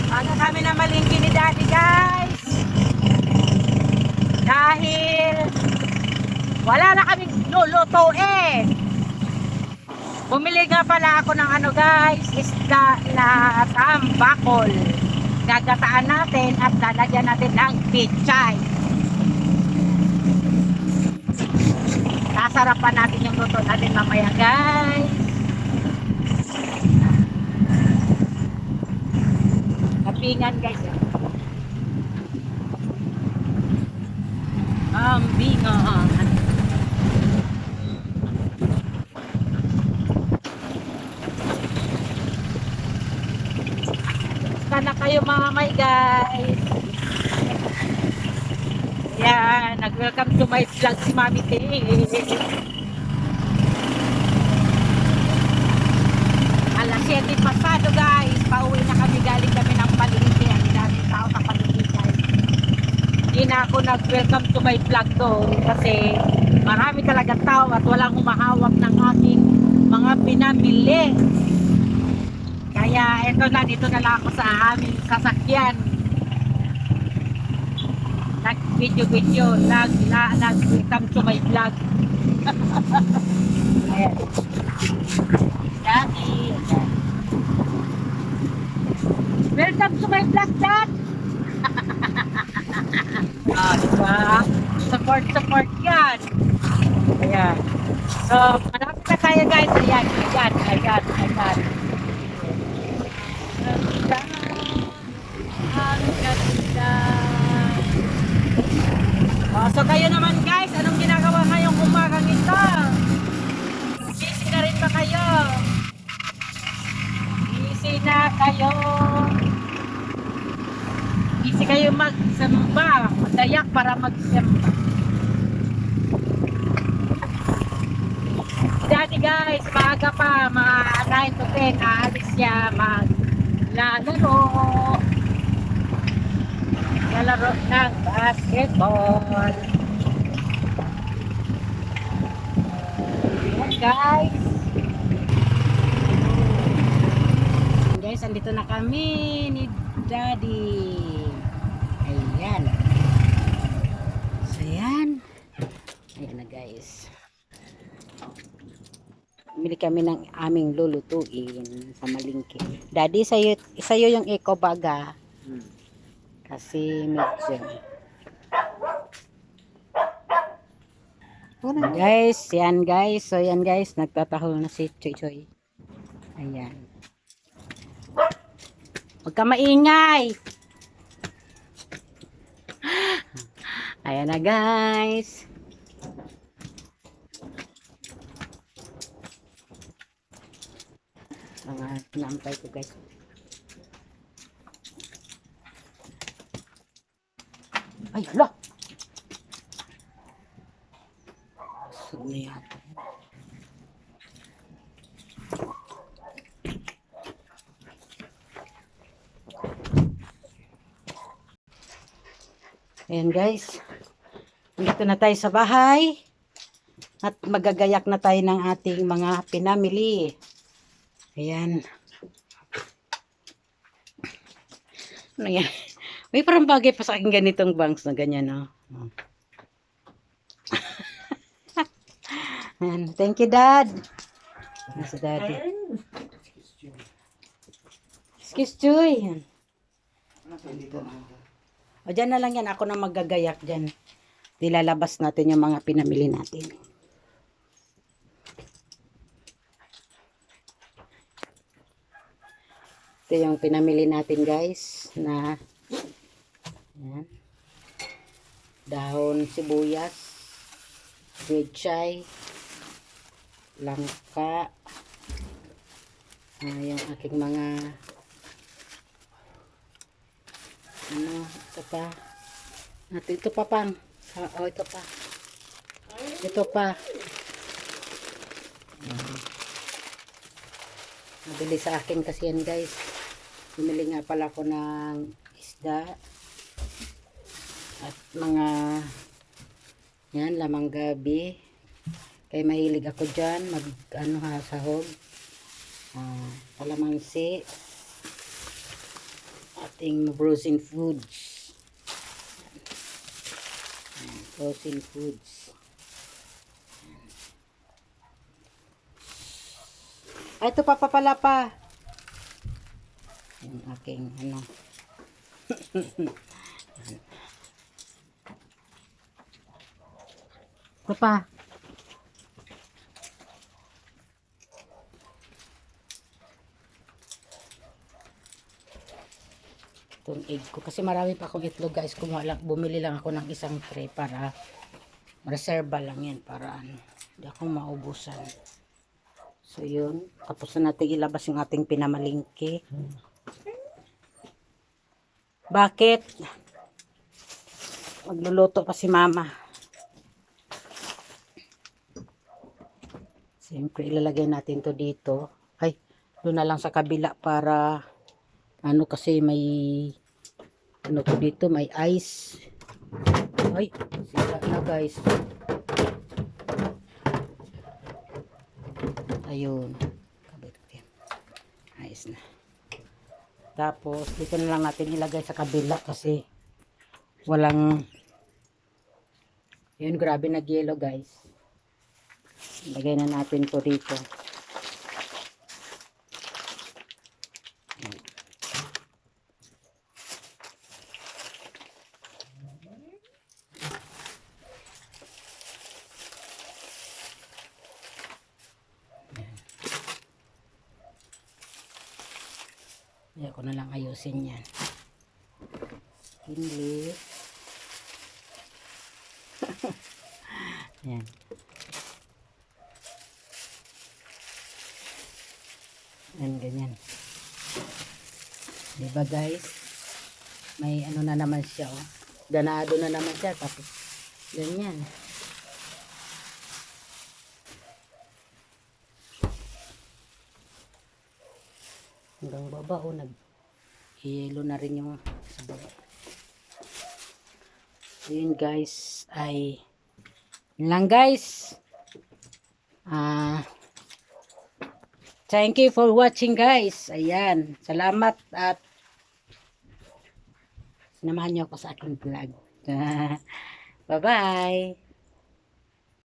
Aga kami na malingki ni Daddy, guys. Dahil wala na kaming lulutuin. Bumili nga pala ako ng ano, guys, isda na tambakol. Gagataan natin at lalagyan natin ng pichay. Sasarapan natin yung luto natin mamaya, guys. Kapingan, guys. Ambingan. Sana kayo mga may guys. Yan, nag-welcome to my vlog si Mami T. Alas 7 pasado, guys. Pauwi na kami, galing kami ng palengke. Ang daming tao sa palengke, guys. Hindi na ako nag-welcome to my vlog to kasi marami talaga tao at walang humahawak ng aking mga pinamili. Kaya eto na, dito na lang ako sa aming sasakyan. Nag-video, nag-welcome to my vlog. Ayan. Daddy. Welcome to my vlog, Dad. Diba? Support yan. Ayan. So, marami na tayo, guys. Ayan. Ang ganda. So kayo naman, guys, anong ginagawa ngayong umagang ito? Busy na rin ba kayo? Busy na kayo. Busy kayo magsamba, madayak para magsamba. Dati, guys, maaga pa, mga 9 to 10, aalis siya lalaro ng basketball. Ayan, guys. Guys, andito na kami ni Daddy. Ayan. So, ayan. Ayan na, guys. Bili kami ng aming lulutuin sa malingki. Daddy, sa'yo yung eco baga. Kasi medyo. Guys, yan guys. So yan guys, nagtatahol na si Choy Choy. Ayan. Huwag ka maingay. Ayan na guys. Mga pinampay ko guys. Ay, hala! Sug na yata. Ayan guys. Dito na tayo sa bahay. At magagayak na tayo ng ating mga pinamili. Ayan. Ano yan? May parang bagay pa sa akin ganitong bangs na ganyan, no? And thank you, Dad. Nasa Daddy. Excuse Joy. O, dyan na lang yan. Ako na magagayak dyan. Nilalabas natin yung mga pinamili natin. Ito yung pinamili natin, guys, na yan. Dahon sibuyas, pechay, langka, yung aking mga ano, ito pa natin, ito pa pang ito pa nabili sa akin kasi yan guys. Bumili nga pala ako ng isda at mga yan, lamang gabi. Kaya mahilig ako dyan mag sahog, kalamansi at ating frozen foods. Frozen foods. Ay, ito pa pala pa. Yung aking ano. Ito pa. Itong egg ko. Kasi marami pa akong itlog guys. Bumili lang ako ng isang tray para reserva lang yan. Para ano, hindi ako maubusan. So yun. Tapos na natin ilabas yung ating pinamalingki. Bakit? Magluluto pa si mama. Siyempre ilalagay natin to dito. Ay, doon na lang sa kabila para ano kasi may ano ko dito, may ice. Ay, sira na guys. Ayun. Ayos na. Tapos, dito na lang natin ilagay sa kabila kasi walang yun, grabe nag-yellow guys. Ilagay na natin to dito. Kaya ko na lang ayusin yan. Hindi. Yan. Yan, ganyan. Diba guys? May ano na naman siya, oh. Ganado na naman siya. Tapos, ganyan. Hanggang baba, oh, nag-yelo na rin yung sa baba. So, yun guys, ay yun lang guys. Thank you for watching guys. Ayan, salamat at sinamahan niyo ako sa aking vlog. Bye bye.